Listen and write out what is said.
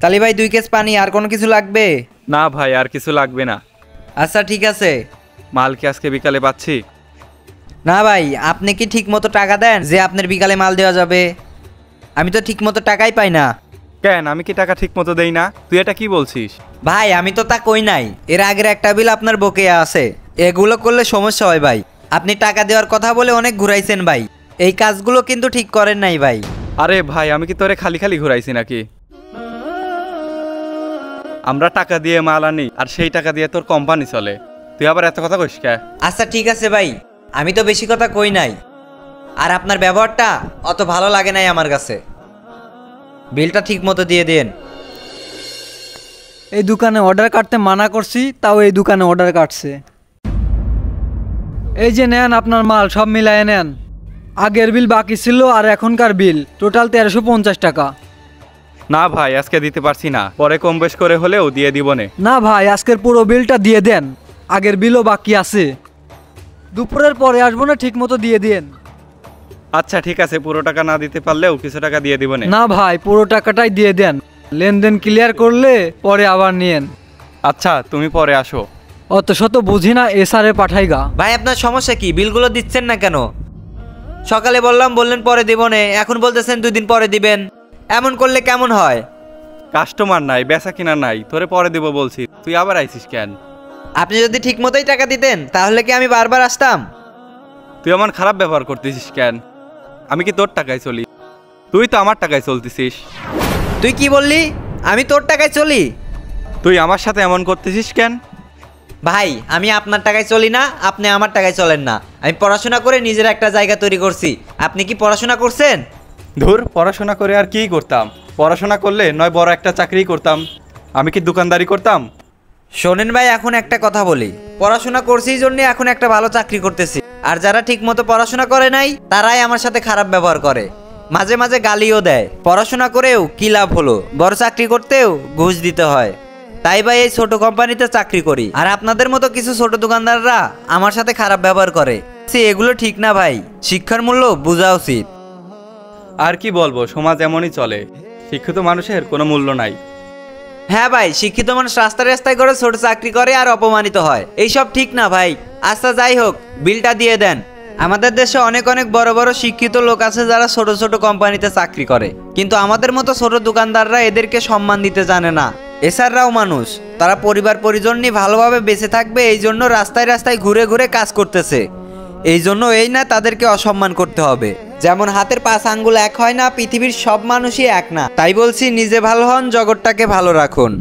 তালি ভাই 2 কেস পানি, আর কোনো কিছু লাগবে? না ভাই, আর কিছু লাগবে না। আচ্ছা ঠিক আছে। মাল কি আজকে বিকালে পাচ্ছি? না ভাই, আপনি কি ঠিক মতো টাকা দেন যে আপনার বিকালে মাল দেওয়া যাবে? আমি তো ঠিক মতো টাকাই পাই না। কেন, আমি কি টাকা ঠিক মতো দেই না? তুই এটা কি বলছিস? ভাই আমি তো তা কই নাই, এর আগের একটা বিল আপনার বকেয়া আছে, এগুলো করলে সমস্যা হয় ভাই। আপনি টাকা দেওয়ার কথা বলে অনেক ঘুরাইছেন ভাই, এই কাজগুলো কিন্তু ঠিক করেন নাই ভাই। আরে ভাই, আমি কি তোরে খালি খালি ঘুরাইছি নাকি? আমরা টাকা দিয়ে মাল আনি আর সেই টাকা দিয়ে তোর কোম্পানি চলে, তুই আবার এত কথা কইস কে? আচ্ছা ঠিক আছে ভাই, আমি তো বেশি কথা কই নাই, আর আপনার ব্যবহারটা অত ভালো লাগে নাই আমার কাছে। বিলটা ঠিক মতো দিয়ে দেন। এই দোকানে অর্ডার কাটতে মানা করছি, তাও এই দোকানে অর্ডার কাটছে। এই যে নেন আপনার মাল, সব মিলায়ে নেন। আগের বিল বাকি ছিল আর এখনকার বিল টোটাল 1350 টাকা। না ভাই, আজকে দিতে পারছি না, পরে কম বেশ করে হলেও দিয়ে দিব নে। না ভাই, আজকের পুরো বিলটা দিয়ে দেন, আগের বিলও বাকি আছে। দুপুরের পরে আসবো না, ঠিক মতো দিয়ে দেন। আচ্ছা ঠিক আছে, পুরো টাকা না দিতে পারলেও কিছু টাকা দিয়ে দিব নে। না ভাই, পুরো টাকাটাই দিয়ে দেন, লেনদেন ক্লিয়ার করলে পরে আবার নিয়েন। আচ্ছা তুমি পরে আসো। অত শত বুঝি না, এসআরে পাঠাইগা। ভাই আপনার সমস্যা কি? বিলগুলো দিচ্ছেন না কেন? সকালে বললেন পরে দিব নে, এখন বলতেছেন 2 দিন পরে দিবেন। এমন করলে কেমন হয়? কাস্টমার নাই, বেচা কিনা নাই, তোরে পরে দিব বলছি, তুই আবার আইছিস কেন? আপনি যদি ঠিক মতোই টাকা দিতেন তাহলে কি আমি বারবার আসতাম? তুই আমার খারাপ ব্যবহার করতেছিস কেন? আমি কি তোর টাকায় চলি? তুই তো আমার টাকায় চলতেছিস। তুই কি বললি? আমি তোর টাকায় চলি? তুই আমার সাথে এমন করতেছিস কেন? ভাই আমি আপনার টাকায় চলি না, আপনি আমার টাকায় চলেন না। আমি পড়াশোনা করে নিজের একটা জায়গা তৈরি করছি। আপনি কি পড়াশোনা করছেন? ধুর, পড়াশোনা করে আর কি করতাম? পড়াশোনা করলে নয় বড় একটা চাকরি করতাম। আমি কি দোকানদারি করতাম? শোনেন ভাই, এখন একটা কথা বলি, পড়াশোনা করছি জন্য এখন একটা ভালো চাকরি করতেছি, আর যারা ঠিক মতো পড়াশোনা করে নাই তারাই আমার সাথে খারাপ ব্যবহার করে, মাঝে মাঝে গালিও দেয়। পড়াশোনা করেও কি লাভ হলো? বড় চাকরি করতেও ঘুষ দিতে হয়। তাই ভাই এই ছোট কোম্পানিতে চাকরি করি, আর আপনাদের মতো কিছু ছোট দোকানদাররা আমার সাথে খারাপ ব্যবহার করে। এগুলো ঠিক না ভাই, শিক্ষার মূল্য বোঝা উচিত। আর কি বলবো, সমাজ এমনই চলে, শিক্ষিত মানুষের কোনো মূল্য নাই। হ্যাঁ ভাই, শিক্ষিত মানুষ রাস্তায় রাস্তায় করে ছোট চাকরি করে আর অপমানিত হয়, এইসব ঠিক না ভাই। আচ্ছা যাই হোক, বিলটা দিয়ে দেন। আমাদের দেশে অনেক অনেক বড় বড় শিক্ষিত লোক আছে যারা ছোট ছোট কোম্পানিতে চাকরি করে, কিন্তু আমাদের মতো ছোট দোকানদাররা এদেরকে সম্মান দিতে জানে না। এছাড়াও মানুষ, তারা পরিবার পরিজন নিয়ে ভালোভাবে বেঁচে থাকবে এই জন্য রাস্তায় রাস্তায় ঘুরে ঘুরে কাজ করতেছে। এই জন্য এই না তাদেরকে অসম্মান করতে হবে। যেমন হাতের 5 আঙ্গুল এক হয় না, পৃথিবীর সব মানুষই এক না। তাই বলছি, নিজে ভালো হন, জগৎটাকে ভালো রাখুন।